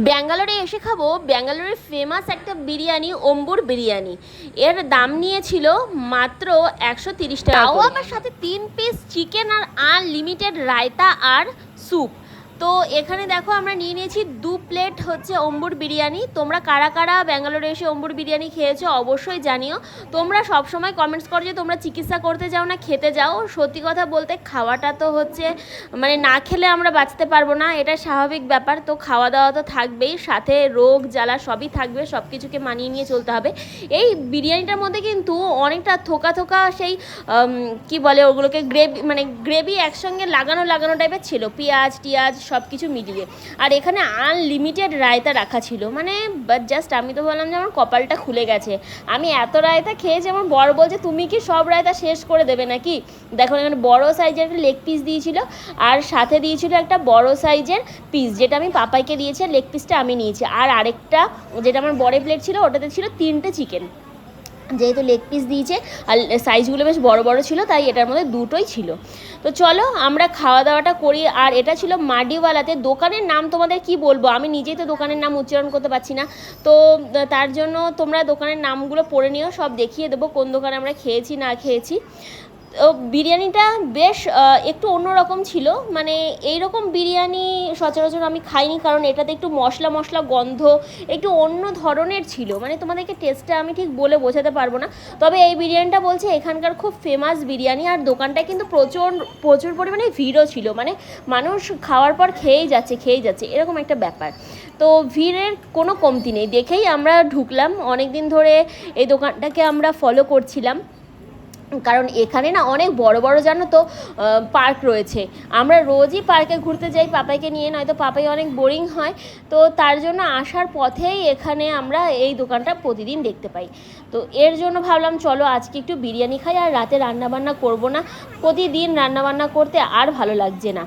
ব্যাঙ্গালোরে এসে খাবো ব্যাঙ্গালোরের ফেমাস একটা বিরিয়ানি, অম্বুর বিরিয়ানি। এর দাম নিয়েছিল মাত্র 130 টাকা, তাও আবার সাথে 3 পিস চিকেন আর আনলিমিটেড রায়তা আর স্যুপ। তো এখানে দেখো আমরা নিয়ে নিয়েছি 2 প্লেট হচ্ছে অম্বুর বিরিয়ানি। তোমরা কারা কারা ব্যাঙ্গালোরে এসে অম্বুর বিরিয়ানি খেয়েছো অবশ্যই জানিও। তোমরা সবসময় কমেন্টস করো যে তোমরা চিকিৎসা করতে যাও না খেতে যাও। সত্যি কথা বলতে খাওয়াটা তো হচ্ছে মানে না খেলে আমরা বাঁচতে পারবো না, এটা স্বাভাবিক ব্যাপার। তো খাওয়া দাওয়া তো থাকবেই, সাথে রোগ জ্বালা সবই থাকবে, সব কিছুকে মানিয়ে নিয়ে চলতে হবে। এই বিরিয়ানিটার মধ্যে কিন্তু অনেকটা থোকা থোকা সেই কি বলে ওগুলোকে গ্রেভি, মানে গ্রেভি একসঙ্গে লাগানো লাগানো টাইপের ছিল, পেঁয়াজ টিয়াজ সব কিছু মিলিয়ে। আর এখানে আনলিমিটেড রায়তা রাখা ছিল, মানে জাস্ট আমি তো বললাম যে আমার কপালটা খুলে গেছে। আমি এত রায়তা খেয়েছি, আমার বড় বলছে তুমি কি সব রায়তা শেষ করে দেবে নাকি। দেখো এখানে বড় সাইজের একটা লেগ পিস দিয়েছিল, আর সাথে দিয়েছিল একটা বড় সাইজের পিস, যেটা আমি পাপাইকে দিয়েছি, লেগ পিসটা আমি নিয়েছি। আর আরেকটা যেটা আমার বড় প্লেট ছিল ওটাতে ছিল 3টে চিকেন, যেহেতু লেগ পিস দিয়েছে আর সাইজগুলো বেশ বড় বড় ছিল তাই এটার মধ্যে 2টোই ছিল। তো চলো আমরা খাওয়া দাওয়াটা করি। আর এটা ছিল মাডিওয়ালাতে। দোকানের নাম তোমাদের কি বলবো, আমি নিজেই তো দোকানের নাম উচ্চারণ করতে পারছি না, তো তার জন্য তোমরা দোকানের নামগুলো পড়ে নিও, সব দেখিয়ে দেবো কোন দোকানে আমরা খেয়েছি না খেয়েছি। বিরিয়ানিটা বেশ একটু অন্যরকম ছিল, মানে এই রকম বিরিয়ানি সচরাচর আমি খাইনি, কারণ এটাতে একটু মশলা মশলা গন্ধ একটু অন্য ধরনের ছিল, মানে তোমাদেরকে টেস্টটা আমি ঠিক বলে বোঝাতে পারবো না। তবে এই বিরিয়ানিটা বলছে এখানকার খুব ফেমাস বিরিয়ানি। আর দোকানটায় কিন্তু প্রচুর পরিমাণে ভিড়ও ছিল, মানে মানুষ খাওয়ার পর খেয়েই যাচ্ছে এরকম একটা ব্যাপার। তো ভিড়ের কোনো কমতি নেই, দেখেই আমরা ঢুকলাম। অনেক দিন ধরে এই দোকানটাকে আমরা ফলো করছিলাম, কারণ এখানে না অনেক বড় বড় জানো তো পার্ক রয়েছে। আমরা রোজই পার্কে ঘুরতে যাই পাপাইকে নিয়ে, নয়তো পাপাই অনেক বোরিং হয়। তো তার জন্য আসার পথেই এখানে আমরা এই দোকানটা প্রতিদিন দেখতে পাই। তো এর জন্য ভাবলাম চলো আজকে একটু বিরিয়ানি খাই, আর রাতে রান্নাবান্না করব না, প্রতিদিন রান্নাবান্না করতে আর ভালো লাগছে না।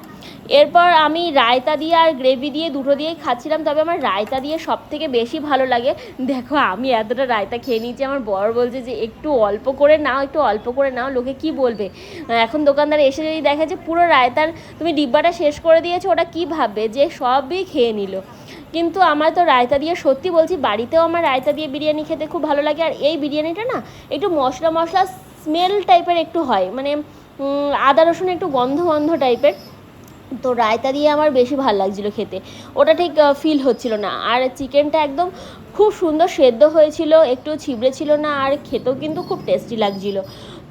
এরপর আমি রায়তা দিয়ে আর গ্রেভি দিয়ে দুটো দিয়েই খাচ্ছিলাম, তবে আমার রায়তা দিয়ে সব থেকে বেশি ভালো লাগে। দেখো আমি এতটা রায়তা খেয়ে নিয়েছি, আমার বর বলছে যে একটু অল্প করে নাও, লোকে কি বলবে। এখন দোকানদার এসে যদি দেখে যে পুরো রায়তার তুমি ডিব্বাটা শেষ করে দিয়েছো, ওটা কী ভাববে যে সবই খেয়ে নিল। কিন্তু আমার তো রায়তা দিয়ে, সত্যি বলছি, বাড়িতেও আমার রায়তা দিয়ে বিরিয়ানি খেতে খুব ভালো লাগে। আর এই বিরিয়ানিটা না একটু মশলা মশলা স্মেল টাইপের একটু হয়, মানে আদা রসুন একটু গন্ধ গন্ধ টাইপের। তো রায়তা দিয়ে আমার বেশি ভালো লাগছিলো খেতে, ওটা ঠিক ফিল হচ্ছিল না। আর চিকেনটা একদম খুব সুন্দর সেদ্ধ হয়েছিল, একটু ছিবড়ে ছিল না, আর খেতেও কিন্তু খুব টেস্টি লাগছিলো।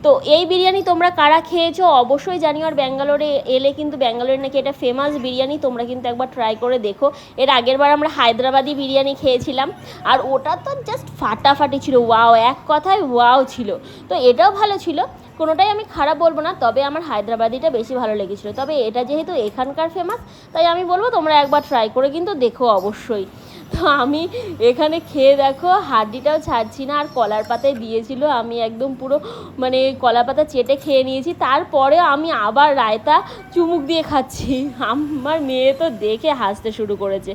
তো এই বিরিয়ানি তোমরা কারা খেয়েছো অবশ্যই জানিও। আর ব্যাঙ্গালোরে এলে কিন্তু ব্যাঙ্গালোরে নাকি এটা ফেমাস বিরিয়ানি, তোমরা কিন্তু একবার ট্রাই করে দেখো। এর আগের বার আমরা হায়দ্রাবাদি বিরিয়ানি খেয়েছিলাম, আর ওটা তো জাস্ট ফাটাফাটি ছিল, ওয়াও, এক কথায় ওয়াও ছিল। তো এটাও ভালো ছিল, কোনোটাই আমি খারাপ বলবো না, তবে আমার হায়দ্রাবাদিটা বেশি ভালো লেগেছিলো। তবে এটা যেহেতু এখানকার ফেমাস, তাই আমি বলবো তোমরা একবার ট্রাই করে কিন্তু দেখো অবশ্যই। তো আমি এখানে খেয়ে দেখো হাড্ডিটাও ছাড়ছি না, আর কলার পাতায় দিয়েছিল, আমি একদম পুরো মানে কলা পাতা চেটে খেয়ে নিয়েছি। তারপরেও আমি আবার রায়তা চুমুক দিয়ে খাচ্ছি, আমার মেয়ে তো দেখে হাসতে শুরু করেছে।